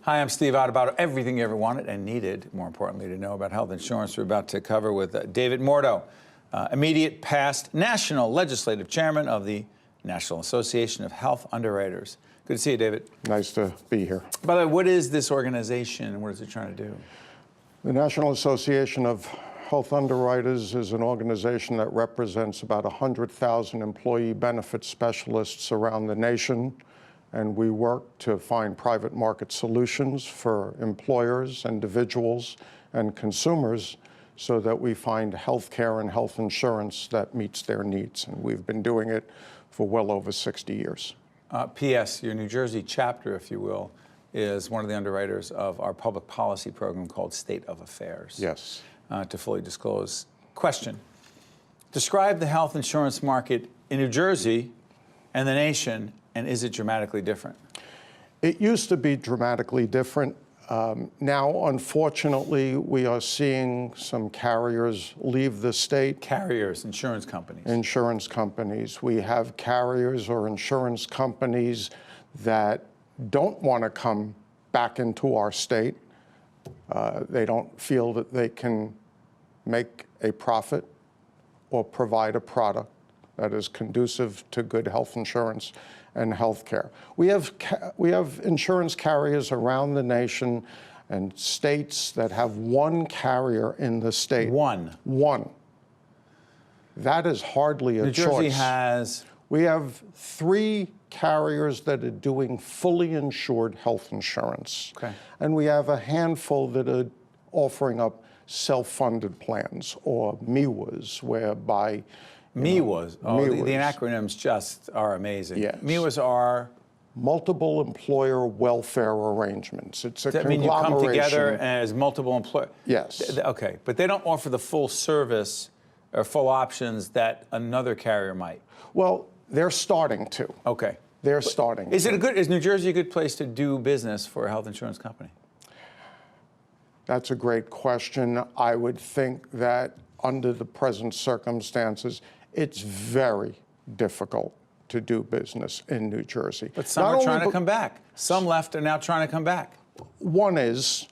Hi, I'm Steve Adubato. Everything you ever wanted and needed, more importantly, to know about health insurance, we're about to cover with David Mordo, immediate past national legislative chairman of the National Association of Health Underwriters. Good to see you, David. Nice to be here. By the way, what is this organization and what is it trying to do? The National Association of Health Underwriters is an organization that represents about 100,000 employee benefit specialists around the nation. And we work to find private market solutions for employers, individuals, and consumers so that we find health care and health insurance that meets their needs. And we've been doing it for well over 60 years. P.S. Your New Jersey chapter, if you will, is one of the underwriters of our public policy program called State of Affairs. Yes. To fully disclose. Question. Describe the health insurance market in New Jersey and the nation, and is it dramatically different? It used to be dramatically different. Now, unfortunately, we are seeing some carriers leave the state. Carriers, insurance companies. Insurance companies. We have carriers or insurance companies that don't want to come back into our state. They don't feel that they can make a profit or provide a product that is conducive to good health insurance and health care. We have insurance carriers around the nation and states that have one carrier in the state. One. One. That is hardly a choice. New Jersey has? We have 3 carriers that are doing fully insured health insurance. Okay. And we have a handful that are offering up self-funded plans, or MIWAs, whereby MIWAs. Oh, MIWAs. The acronyms just are amazing. Yes. MIWAs are? Multiple employer welfare arrangements. It's a Does that mean conglomeration. you come together as multiple employers? Yes. Okay, but they don't offer the full service or full options that another carrier might? Well, they're starting to. Okay. They're starting Is to. Is New Jersey a good place to do business for a health insurance company? That's a great question. I would think that under the present circumstances, it's very difficult to do business in New Jersey. But some are trying to come back. Some left are now trying to come back. One is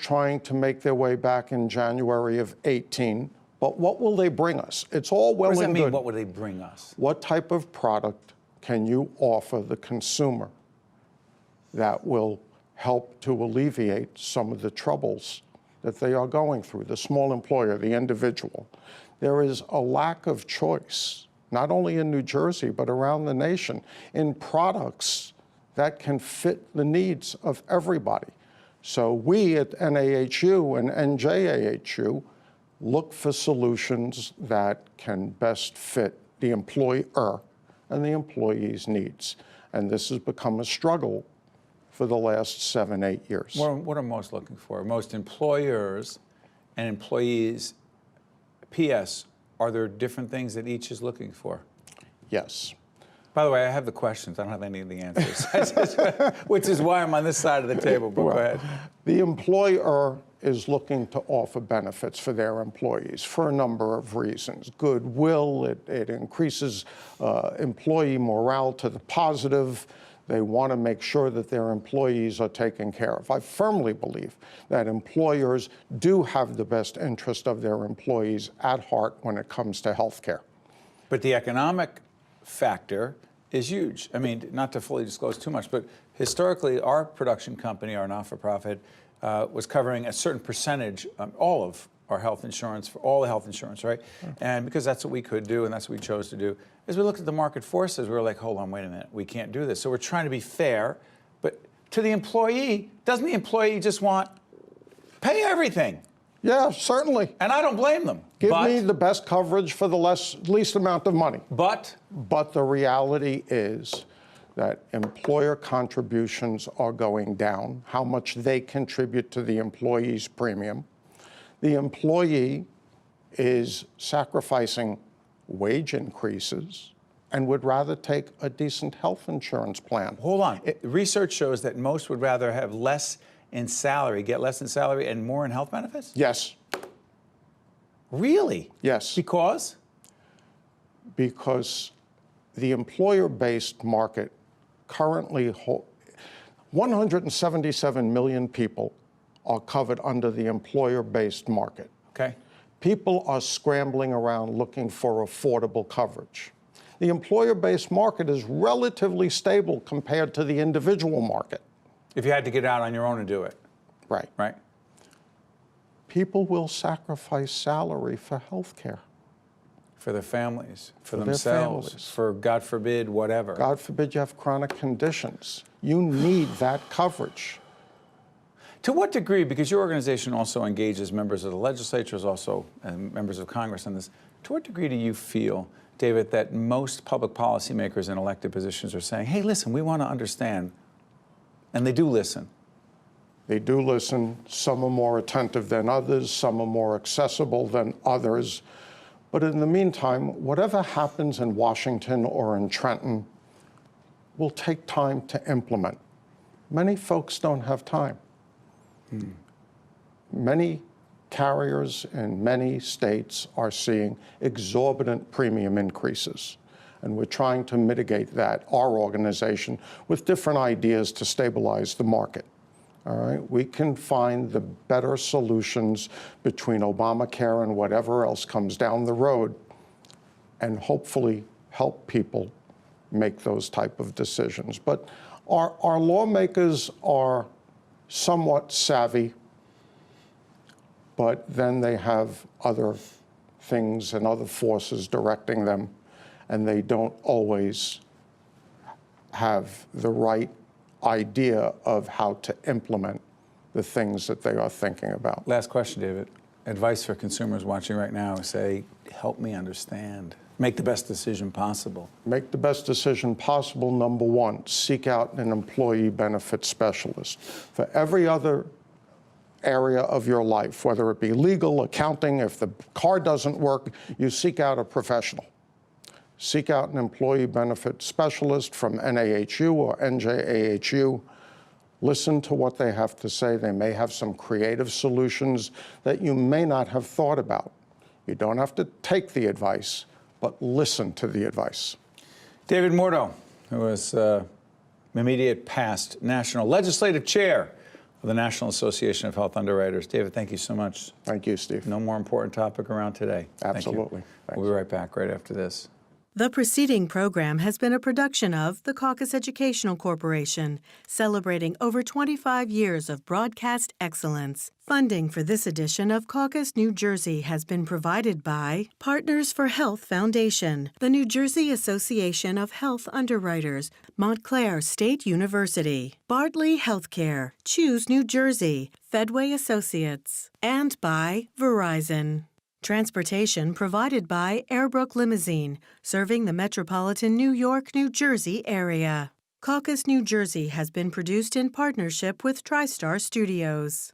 trying to make their way back in January of 18. But what will they bring us? It's all well and good. What does that mean, what will they bring us? What type of product can you offer the consumer that will help to alleviate some of the troubles that they are going through, the small employer, the individual? There is a lack of choice, not only in New Jersey, but around the nation, in products that can fit the needs of everybody. So we at NAHU and NJAHU look for solutions that can best fit the employer and the employee's needs. And this has become a struggle for the last 7-8 years. What are most looking for? Most employers and employees, P.S., are there different things that each is looking for? Yes. By the way, I have the questions. I don't have any of the answers, which is why I'm on this side of the table, but go ahead. The employer is looking to offer benefits for their employees for a number of reasons. Goodwill, it increases employee morale to the positive. They want to make sure that their employees are taken care of. I firmly believe that employers do have the best interest of their employees at heart when it comes to health care. But the economic factor is huge. I mean, not to fully disclose too much, but historically, our production company, our not-for-profit, was covering a certain percentage, all of our health insurance, for all the health insurance, right? And because that's what we could do and that's what we chose to do, as we looked at the market forces, we were like, hold on, wait a minute, we can't do this. So we're trying to be fair, but to the employee, doesn't the employee just want, pay everything? Yeah, certainly. And I don't blame them. Give me the best coverage for the least amount of money. But the reality is that employer contributions are going down, how much they contribute to the employee's premium. The employee is sacrificing wage increases and would rather take a decent health insurance plan. Hold on. Research shows that most would rather have less in salary, get less in salary and more in health benefits? Yes. Really? Yes. Because? Because the employer-based market currently 177 million people are covered under the employer-based market. Okay. People are scrambling around looking for affordable coverage. The employer-based market is relatively stable compared to the individual market. If you had to get out on your own and do it. Right. Right. People will sacrifice salary for health care. For their families, for their themselves, families. for, God forbid, whatever. God forbid you have chronic conditions. You need that coverage. To what degree, because your organization also engages members of the legislature, also members of Congress on this, to what degree do you feel, David, that most public policymakers in elected positions are saying, hey, listen, we want to understand, and they do listen? They do listen. Some are more attentive than others. Some are more accessible than others. But in the meantime, whatever happens in Washington or in Trenton will take time to implement. Many folks don't have time. Many carriers in many states are seeing exorbitant premium increases. And we're trying to mitigate that, our organization, with different ideas to stabilize the market. All right? We can find the better solutions between Obamacare and whatever else comes down the road and hopefully help people make those type of decisions. But our lawmakers are somewhat savvy, but then they have other things and other forces directing them, and they don't always have the right idea of how to implement the things that they are thinking about. Last question, David. Advice for consumers watching right now, say, help me understand. Make the best decision possible. Make the best decision possible. Number one, seek out an employee benefit specialist. For every other area of your life, whether it be legal, accounting, if the car doesn't work, you seek out a professional. Seek out an employee benefit specialist from NAHU or NJAHU. Listen to what they have to say. They may have some creative solutions that you may not have thought about. You don't have to take the advice, but listen to the advice. David Mordo, who is immediate past National Legislative Chair of the National Association of Health Underwriters. David, thank you so much. Thank you, Steve. No more important topic around today. Absolutely. Thank you. We'll be right back right after this. The preceding program has been a production of the Caucus Educational Corporation, celebrating over 25 years of broadcast excellence. Funding for this edition of Caucus New Jersey has been provided by Partners for Health Foundation, the New Jersey Association of Health Underwriters, Montclair State University, Bartley Healthcare, Choose New Jersey, Fedway Associates, and by Verizon. Transportation provided by Airbrook Limousine, serving the metropolitan New York, New Jersey area. Caucus New Jersey has been produced in partnership with TriStar Studios.